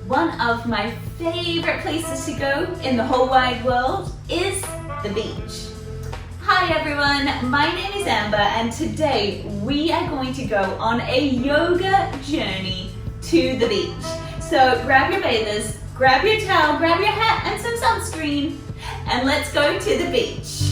One of my favorite places to go in the whole wide world is the beach. Hi everyone, my name is Amber and today we are going to go on a yoga journey to the beach. So grab your bathers, grab your towel, grab your hat and some sunscreen, and let's go to the beach.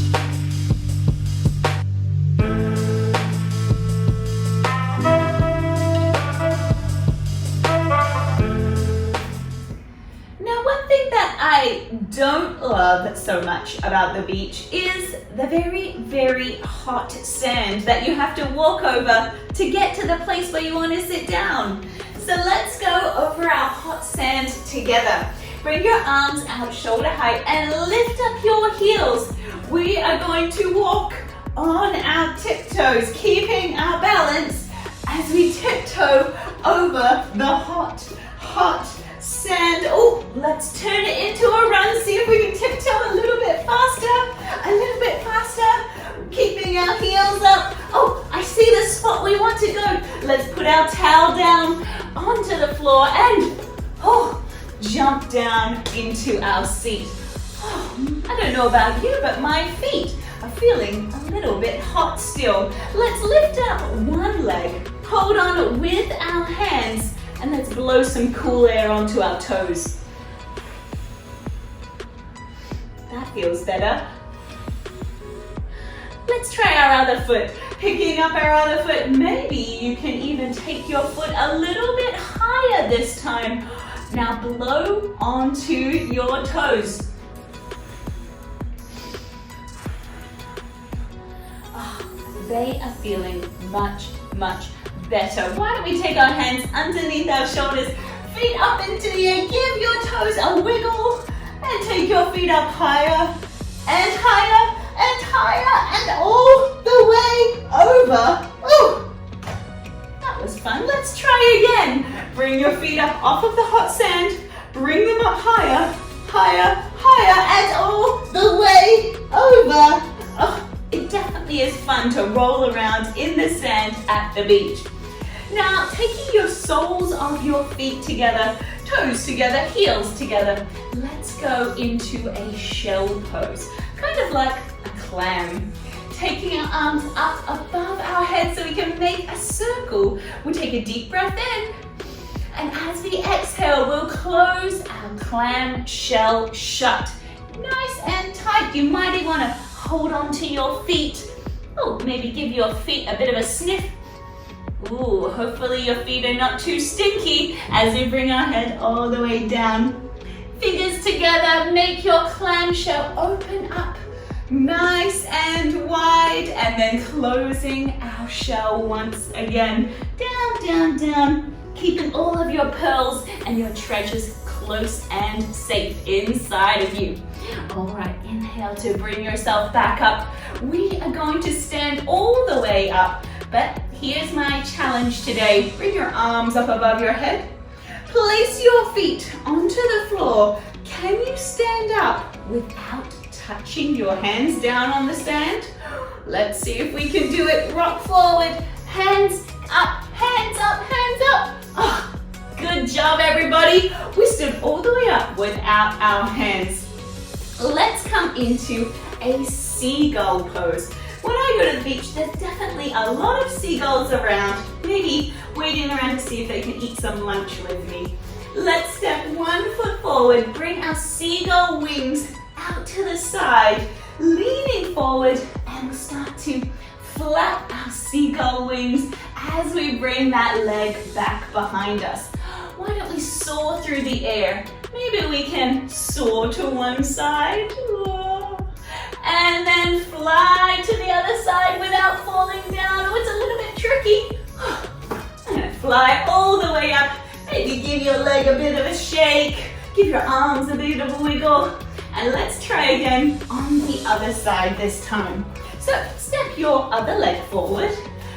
I don't love so much about the beach is the very, very hot sand that you have to walk over to get to the place where you want to sit down. So let's go over our hot sand together. Bring your arms out shoulder height and lift up your heels. We are going to walk on our tiptoes, keeping our balance as we tiptoe over the hot sand. Oh, let's turn it into a run. See if we can tiptoe a little bit faster, keeping our heels up. Oh, I see the spot we want to go. Let's put our towel down onto the floor and jump down into our seat. Oh, I don't know about you, but my feet are feeling a little bit hot still. Let's lift up one leg, hold on with our hands, and let's blow some cool air onto our toes. That feels better. Let's try our other foot. Picking up our other foot, maybe you can even take your foot a little bit higher this time. Now blow onto your toes. They are feeling much better. Why don't we take our hands underneath our shoulders, feet up into the air, give your toes a wiggle, and take your feet up higher and higher and higher and all the way over. Ooh, that was fun. Let's try again. Bring your feet up off of the hot sand, bring them up higher, and all the way over. Oh, it definitely is fun to roll around in the sand at the beach. Now, taking your soles of your feet together, toes together, heels together, let's go into a shell pose, kind of like a clam. Taking our arms up above our head so we can make a circle. We'll take a deep breath in, and as we exhale, we'll close our clam shell shut. Nice and tight. You might even want to hold on to your feet. Oh, maybe give your feet a bit of a sniff. Ooh, hopefully your feet are not too stinky as we bring our head all the way down. Fingers together, make your clamshell open up nice and wide, and then closing our shell once again. Down, keeping all of your pearls and your treasures close and safe inside of you. All right, inhale to bring yourself back up. We are going to stand all the way up, but here's my challenge today. Bring your arms up above your head. Place your feet onto the floor. Can you stand up without touching your hands down on the sand? Let's see if we can do it. Rock forward, hands up, hands up, hands up. Oh, good job, everybody. We stood all the way up without our hands. Let's come into a seagull pose. When I go to the beach, there's definitely a lot of seagulls around, maybe waiting around to see if they can eat some lunch with me. Let's step 1 foot forward, bring our seagull wings out to the side, leaning forward, and we'll start to flap our seagull wings as we bring that leg back behind us. Why don't we soar through the air? Maybe we can soar to one side. And then fly to the other side without falling down. Oh, it's a little bit tricky. And fly all the way up. Maybe give your leg a bit of a shake. Give your arms a bit of a wiggle. And let's try again on the other side this time. So step your other leg forward.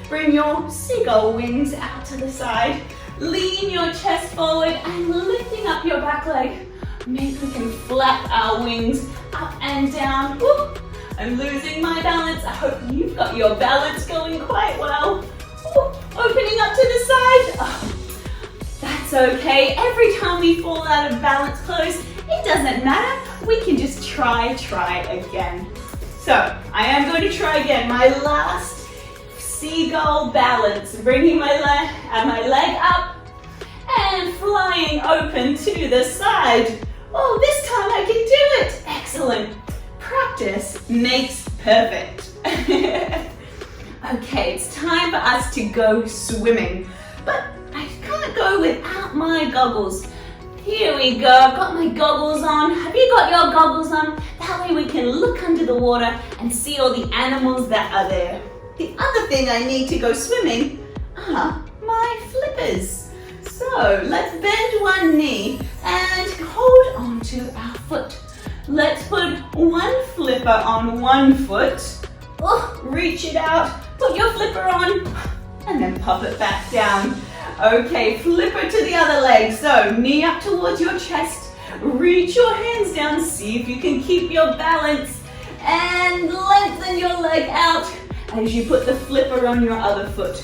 Bring your seagull wings out to the side. Lean your chest forward and lifting up your back leg. Maybe we can flap our wings up and down. Woo. I'm losing my balance. I hope you've got your balance going quite well. Woo. Opening up to the side. Oh, that's That's okay. Every time we fall out of balance pose, it doesn't matter. We can just try again. So I am going to try again. My last seagull balance. Bringing my leg up and flying open to the side. Oh, this time I can do it. Excellent. Practice makes perfect. Okay, it's time for us to go swimming. But I can't go without my goggles. Here we go, I've got my goggles on. Have you got your goggles on? That way we can look under the water and see all the animals that are there. The other thing I need to go swimming are my flippers. So let's bend one knee and hold on to our foot. Let's put one flipper on one foot. Oh, reach it out, put your flipper on, and then pop it back down. Okay, flipper to the other leg. So knee up towards your chest. Reach your hands down, see if you can keep your balance, and lengthen your leg out as you put the flipper on your other foot.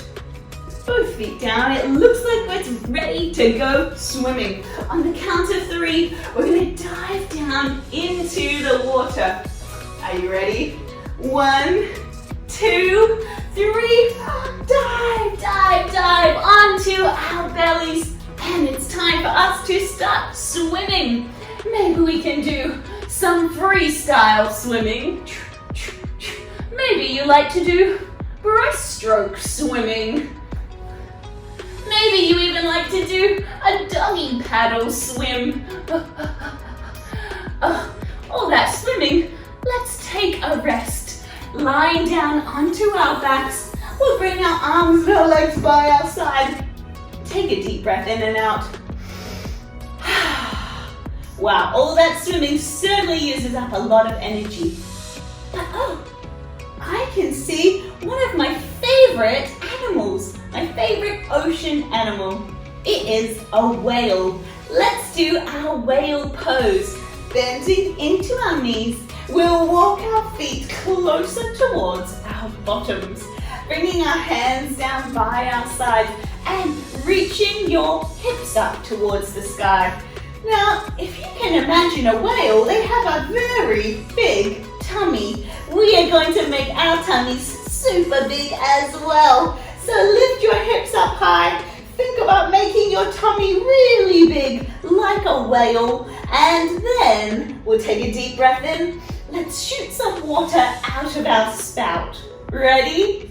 Both feet down. It looks like we're ready to go swimming. On the count of 3, we're going to dive down into the water. Are you ready? 1, 2, 3. Dive, dive, dive onto our bellies. And it's time for us to start swimming. Maybe we can do some freestyle swimming. Maybe you like to do breaststroke swimming. Maybe you even like to do a doggy paddle swim. All that swimming, let's take a rest. Lying down onto our backs, we'll bring our arms and our legs by our side. Take a deep breath in and out. Wow, all that swimming certainly uses up a lot of energy. But I can see one of my favorite animals, my favorite ocean animal. It is a whale. Let's do our whale pose. Bending into our knees, we'll walk our feet closer towards our bottoms, bringing our hands down by our sides and reaching your hips up towards the sky. Now, if you can imagine a whale, they have a very big tummy. We are going to make our tummies super big as well. So lift your hips up high. Think about making your tummy really big, like a whale. And then we'll take a deep breath in. Let's shoot some water out of our spout. Ready?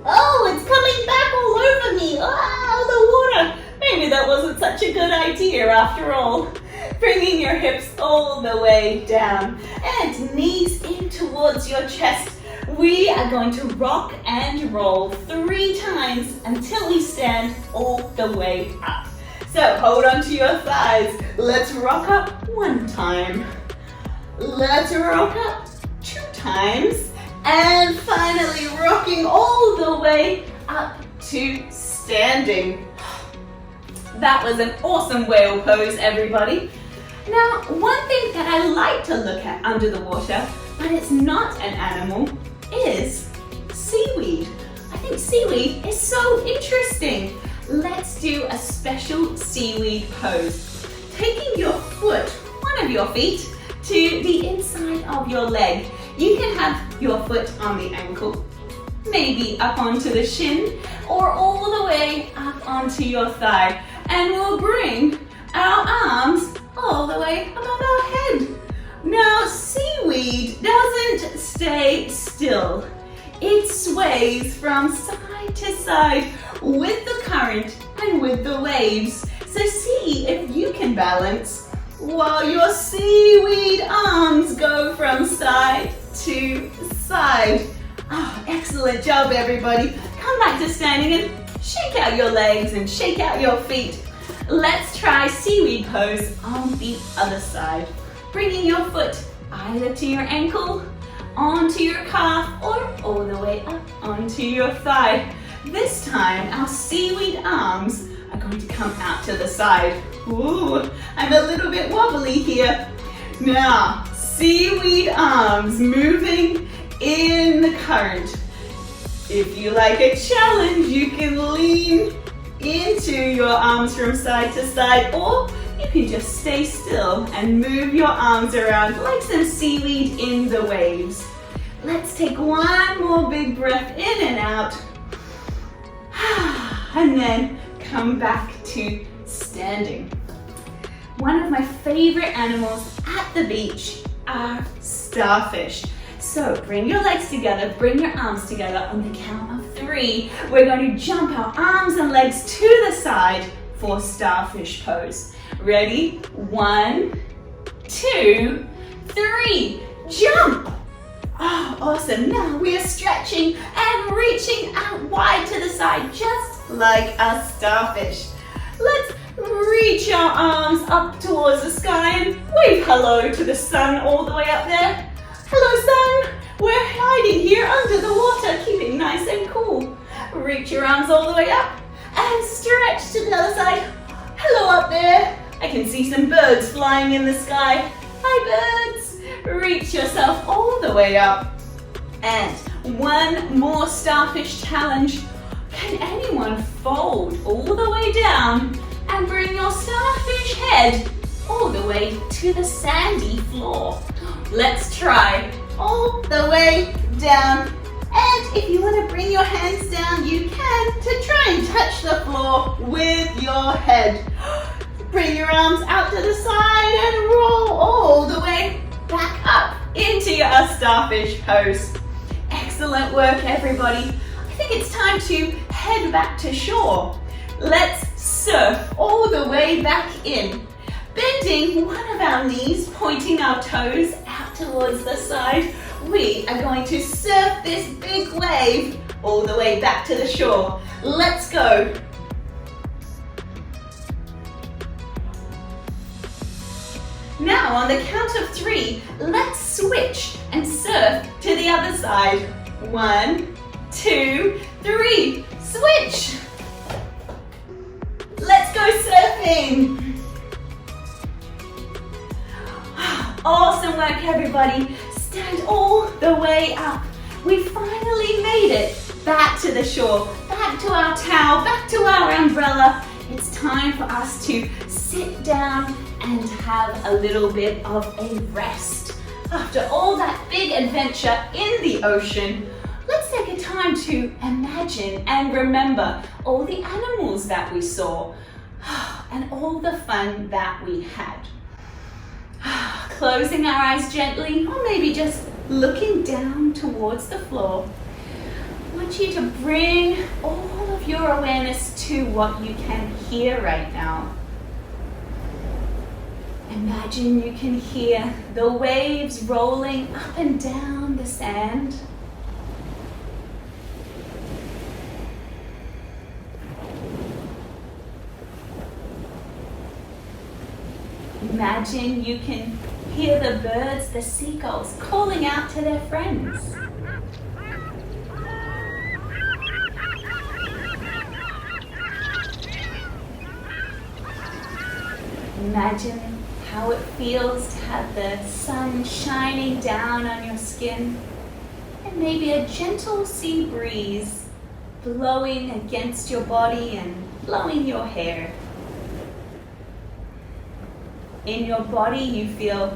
Oh, it's coming back all over me. Oh, the water. Maybe that wasn't such a good idea after all. Bringing your hips all the way down and knees in towards your chest. We are going to rock and roll 3 times until we stand all the way up. So hold on to your thighs. Let's rock up 1 time. Let's rock up 2 times. And finally rocking all the way up to standing. That was an awesome whale pose, everybody. Now, one thing that I like to look at under the water, but it's not an animal, is seaweed. I think seaweed is so interesting. Let's do a special seaweed pose. Taking your foot, one of your feet, to the inside of your leg. You can have your foot on the ankle, maybe up onto the shin, or all the way up onto your thigh. And we'll bring our arms all the way above our head. Now, seaweed doesn't stay still. It sways from side to side with the current and with the waves. So see if you can balance while your seaweed arms go from side to side. Oh, excellent job, everybody. Come back to standing and shake out your legs and shake out your feet. Let's try seaweed pose on the other side. Bringing your foot either to your ankle, onto your calf, or all the way up onto your thigh. This time, our seaweed arms are going to come out to the side. Ooh, I'm a little bit wobbly here. Now, seaweed arms moving in the current. If you like a challenge, you can lean into your arms from side to side, or you can just stay still and move your arms around like some seaweed in the waves. Let's take one more big breath in and out. And then come back to standing. One of my favorite animals at the beach are starfish. So bring your legs together, bring your arms together. On the count of 3, we're going to jump our arms and legs to the side for starfish pose. Ready? 1, 2, 3, jump! Oh, awesome. Now we are stretching and reaching out wide to the side, just like a starfish. Let's reach our arms up towards the sky and wave hello to the sun all the way up there. Hello, sun. We're hiding here under the water, keeping nice and cool. Reach your arms all the way up and stretch to the other side. Hello up there. I can see some birds flying in the sky. Hi, birds. Reach yourself all the way up. And one more starfish challenge. Can anyone fold all the way down and bring your starfish head all the way to the sandy floor? Let's try. All the way down. And if you want to bring your hands down, you can, to try and touch the floor with your head. Bring your arms out to the side and roll all the way back up into your starfish pose. Excellent work, everybody. I think it's time to head back to shore. Let's surf all the way back in. Bending one of our knees, pointing our toes out towards the side. We are going to surf this big wave all the way back to the shore. Let's go. Now on the count of 3, let's switch and surf to the other side. 1, 2, 3, switch. Let's go surfing. Awesome work, everybody. Stand all the way up. We finally made it back to the shore, back to our towel, back to our umbrella. It's time for us to sit down and have a little bit of a rest. After all that big adventure in the ocean, let's take a time to imagine and remember all the animals that we saw and all the fun that we had. Closing our eyes gently, or maybe just looking down towards the floor. I want you to bring all of your awareness to what you can hear right now. Imagine you can hear the waves rolling up and down the sand. Imagine you can hear the birds, the seagulls, calling out to their friends. Imagine how it feels to have the sun shining down on your skin and maybe a gentle sea breeze blowing against your body and blowing your hair. In your body, you feel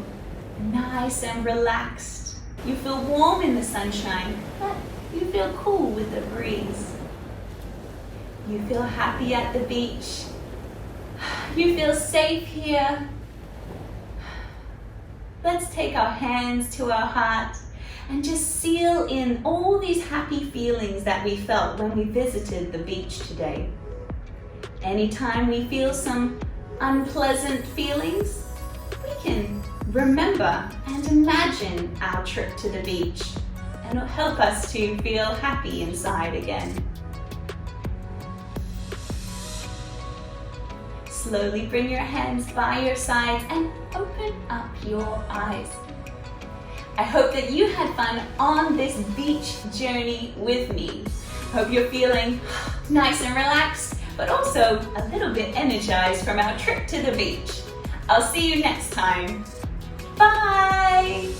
nice and relaxed. You feel warm in the sunshine, but you feel cool with the breeze. You feel happy at the beach. You feel safe here. Let's take our hands to our heart and just seal in all these happy feelings that we felt when we visited the beach today. Anytime we feel some unpleasant feelings, we can remember and imagine our trip to the beach, and it'll help us to feel happy inside again. Slowly bring your hands by your sides and open up your eyes. I hope that you had fun on this beach journey with me. Hope you're feeling nice and relaxed, but also a little bit energized from our trip to the beach. I'll see you next time. Bye!